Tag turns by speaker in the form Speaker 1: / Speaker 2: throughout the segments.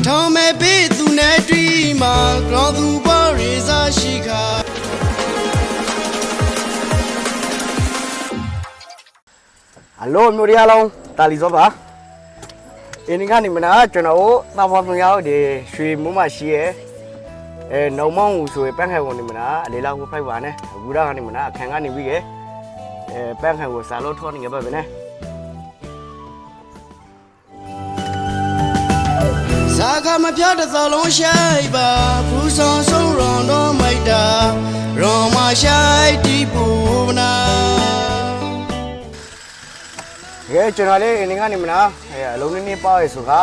Speaker 1: ထောင်မဲ့ဘေးသူနဲ့တွေ့မှာကြောင်းသူပေါ်ရေစားရှိခါ
Speaker 2: အလိုမျိုးရအောင်တာလီစောပါအင်းကနေမနာကျွန်တော်တာဖော်ဖျောက်ဒီရွှေမိုးမရှိရဲ့နှုံမောင်းဆိုပန်းခံဝင်နေမနာအလေးလောက်ဖိုက်ပါနဲ့အခုတော့ကနေမနာအခန်းကနေပြီးရဲ့ပန်းခံကိုစားလို့ထောနေကြပါပဲနဲ့
Speaker 1: ဇာခမပြတဲ့သလုံးရှိုက်ပါဘူးဆောင်ဆုံးရွန်တော့မိုက်တာရောင်မရှိုက်တီးပူနာ
Speaker 2: ကျွန်တော်လေးအင်းကနေမနာအလုံးနေပါရဲ့ဆိုခါ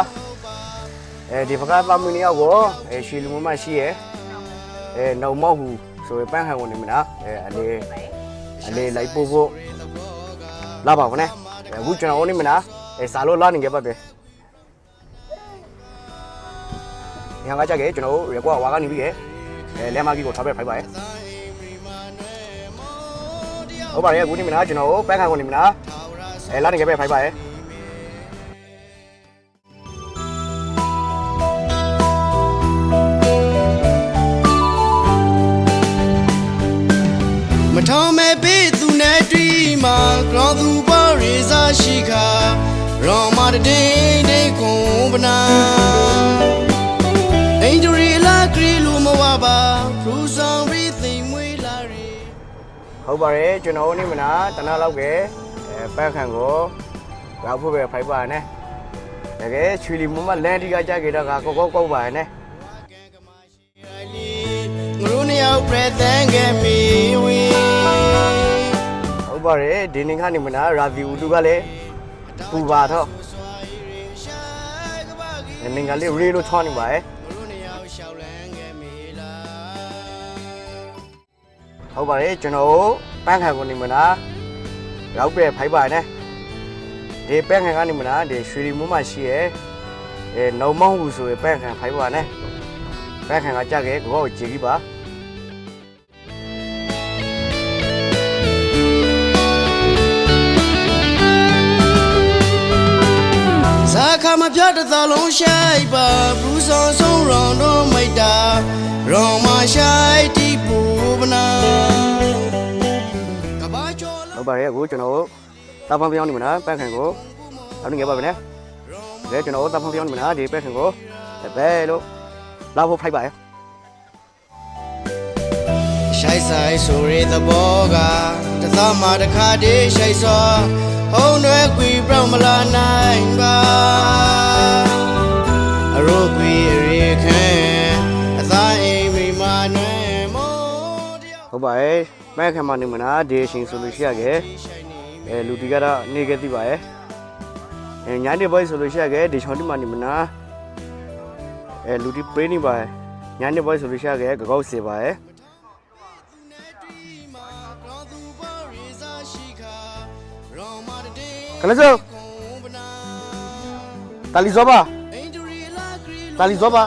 Speaker 2: ဒီဘကပါမီနီယောကိုရွှေလူမမရှိရဲ့နှုံမောက်ဟူဆိုပန်းခံဝင်နေမနာအလေးလိုက်ပို့ဖို့လာပါဦးနဲ့အခုကျွန်တော်နေမနာစားလို့လာနေကြပါပဲညငါကြခဲ့ကျွန်တော်ရေကွာဝါကနေပြီးရဲ့လဲမကြီးကိုထားပြဖိုက်ပါရဲ့ဟုတ်ပါရဲ့အခုနေမနာကျွန်တော်ပန်းခံဝင်နေမနာလာနေကြပဲဖိုက်ပါရဲ့
Speaker 1: မထောင်မဲ့ဘေးသူနဲ့တွေ့မှာကြောင်းသူပေါ်ရေစားရှိခါရောမတတိတိကုံပနာအင်ဂျရီလာဂရီလူမဝပါဖရူဆောင်ရီသိမ်မွေးလာရီ
Speaker 2: ဟုတ်ပါရဲ့ကျွန်တော်နေမနာတနလောက်ကပန်းခံကိုရောက်ဖို့ပဲဖိုက်ပါနဲ့တကယ်ချွေလီမမလန်တီကကြခဲ့တော့ကောက်ပါနဲ့
Speaker 1: ငရုနေရောက်ပြသန်ခဲ့မီဝေ
Speaker 2: ဟုတ်ပါရဲ့ဒီနေ့ကနေမနာရာဗီဦးတူကလည်းပူပါတော့နင်ကလေးရေလို့ချောင်းနေပါရဲ့ဟုတ်ပါရဲ့ကျွန်တော်ပန်းခံကိုနေမနာရောက်ပြဖိုက်ပါနဲ့ဒီပန်းခံကနေမနာဒီရွှေရီမိုးမရှိရဲ့နှုံမောင်းဟူဆိုပန်းခံဖိုက်ပါနဲ့ပန်းခံကကြခဲ့ကိုကြည်ကြီးပါ
Speaker 1: ဇာခမပြတဲ့သလုံးရှိုက်ပါဘူးဆောင်ဆုံးရွန်တော့မိုက်တာရောင်မရှိုက်တီးပူပနာ
Speaker 2: ဟုတ်ပါရဲ့အခုကျွန်တော်တာဖောင်းပြောင်းနေမလားပန်းခံကိုเอาနေကြပါပဲနဲ့ဒါကျွန်တော်တာဖောင်းပြောင်းနေမလားဒီပန်းခံကိုဘယ်လို့လာဖို့ဖိုက်ပါရဲ့
Speaker 1: ရှိုက်ဆိုင်ဆိုရတဲ့ဘောကတသမတခါတည်းရှိုက်စောဟုံးရွယ်ကွေပြောင်းမလာနိုင်ပါအရိုးကွေရေခဲအသားအိမ်မိမနွယ်မော
Speaker 2: ဟုတ်ပါရဲ့မဲခံမနေမလားဒီရှင်ဆိုလို့ရှိရခဲ့လူတီကတော့နေခဲ့သိပါရဲ့ညာနေဘိုင်းဆိုလို့ရှိရခဲ့ဒီချောင်းဒီမနေမလားလူတီပရိနေပါညာနေဘိုင်းဆိုလို့ရှိရခဲ့ကောက်စေပါရဲ့ကလေးစောတာလီစောပါတာလီစောပါ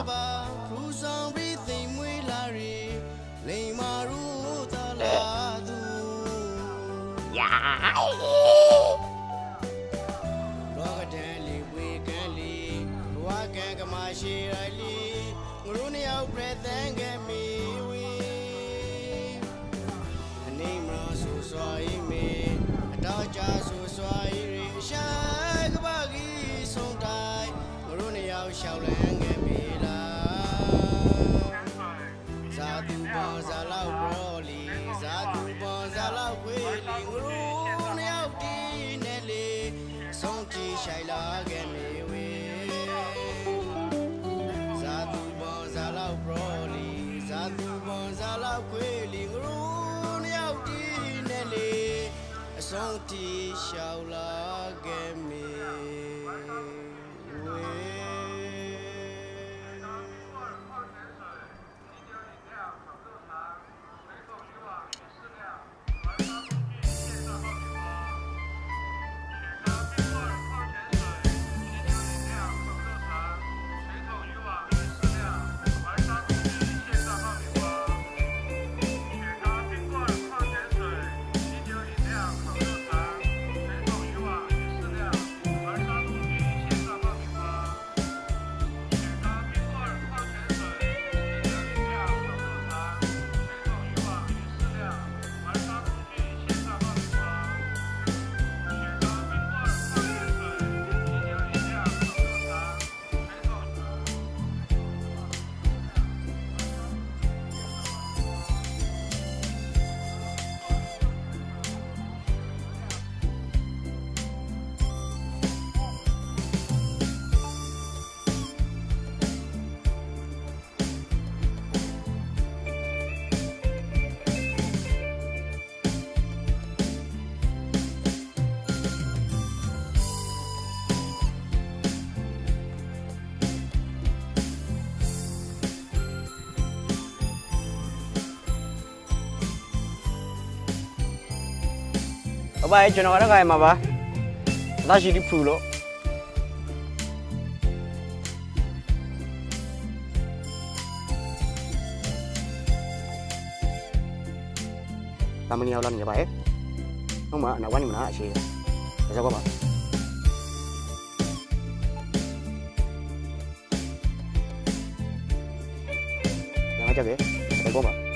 Speaker 1: ရှောက်လန်းငယ်မေလာဇာတူပေါ်ဇာလောက်ဘောလီဇာတူပေါ်ဇာလောက်ခွေလီငရုနှစ်ယောက်တီးနဲ့လေဆုံးကြည့်ရှိုင်လာခဲ့မေဝေဇာတူပေါ်ဇာလောက်ဘောလီဇာတူပေါ်ဇာလောက်ခွေလီငရုနှစ်ယောက်တီးနဲ့လေအဆုံးကြည့်ရှောက်လာခဲ့မေ
Speaker 2: ဟုတ်ပါရဲ့ကျွန်တော်ကတော့ခိုင်မှာပါအသားရှိတိဖူလို့တမနီရောက်လာနေပါရဲ့ဟုတ်မှာနောက်ပိုင်းမှာအရှိရစကောပါညမကြပဲစကောပါ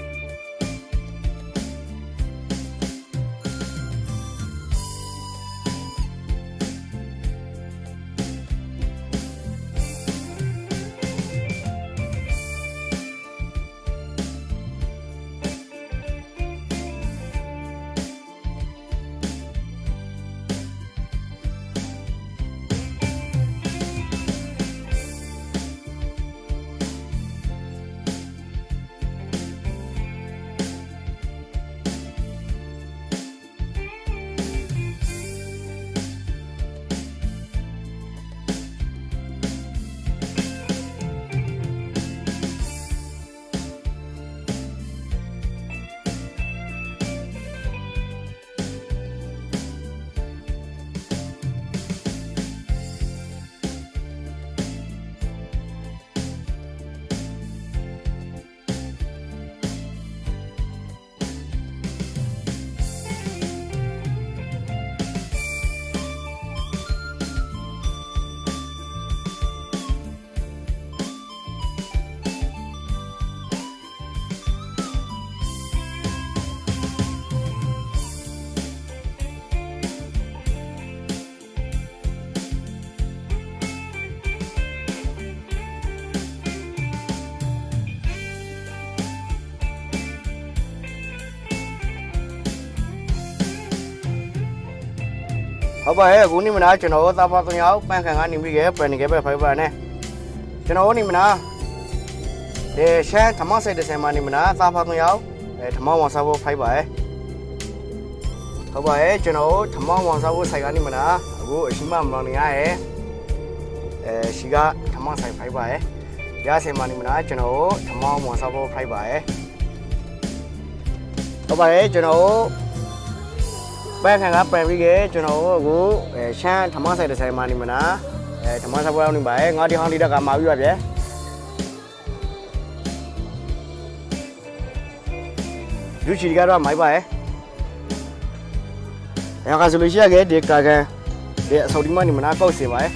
Speaker 2: ဟုတ်ပါရဲ့အခုနေမနာကျွန်တော်သားဖား3ယောက်ပန်းခံကနေပြီးခဲ့ပြန်နေခဲ့ပဲဖိုင်ဘာနဲ့ကျွန်တော်နေမနာဒီရှမ်းဓမ္မစိတ်တစ်ဆယ်မှနေမနာသားဖား3ယောက်ဓမ္မဝန်စားဖို့ဖိုင်ပါရဲ့ဟုတ်ပါရဲ့ကျွန်တော်ဓမ္မဝန်စားဖို့ဆိုင်ကနေမနာအခုအရှိမမလောင်နေရရဲ့ရှိကဓမ္မဆိုင်ဖိုင်ပါရဲ့ရစင်မှနေမနာကျွန်တော်ဓမ္မဝန်စားဖို့ဖိုင်ပါရဲ့ဟုတ်ပါရဲ့ကျွန်တော်ပန်းခံကပြန်ပြီးခဲ့ကျွန်တော်အခုရှမ်းဓမ္မဆိုင်တစ်ဆိုင်မှနေမနာဓမ္မဆိုင်ပွဲအောင်နေပါရဲ့ငါဒီဟောင်းလေးတက်ကမှာပြီးပါဗျာလူချီကတော့မိုက်ပါရဲ့ရကဆိုလို့ရှိရခဲ့ဒီကာကန်ဒီအစောဒီမှနေမနာကောက်စီပါရဲ့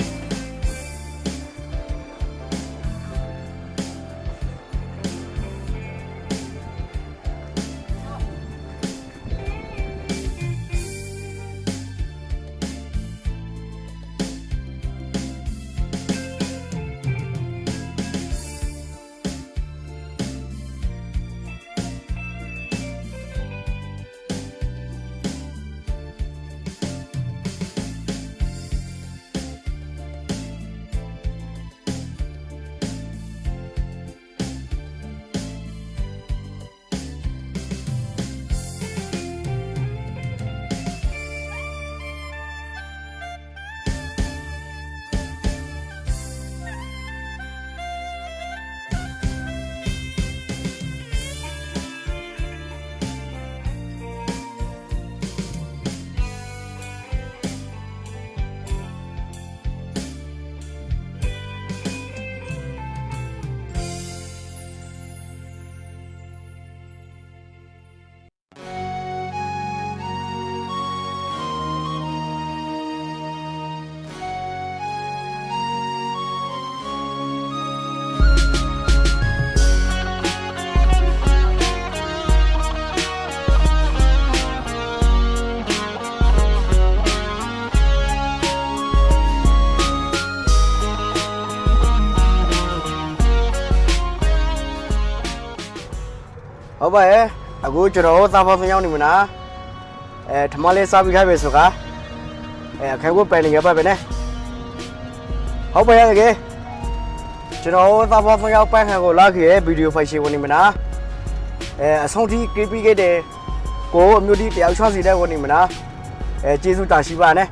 Speaker 2: ဟုတ်ပါရဲ့အခုကျွန်တော်သားဖားဖျောင်းနေမနာထမလေးစားပြီးခိုင်းပဲဆိုကအခန်းကိုပယ်နေရပါပဲနဲ့ဟုတ်ပါရဲ့တကယ်ကျွန်တော်သားဖားဖျောင်းပန်းခံကိုလာခဲ့ဗီဒီယိုဖိုင်ရှင်းဝင်နေမနာအဆုံးထိကေးပြီးခဲ့တယ်ကိုအမျိုးတိတယောက်ချောစီတဲ့ဝင်နေမနာကျေးဇူးတာရှိပါနဲ့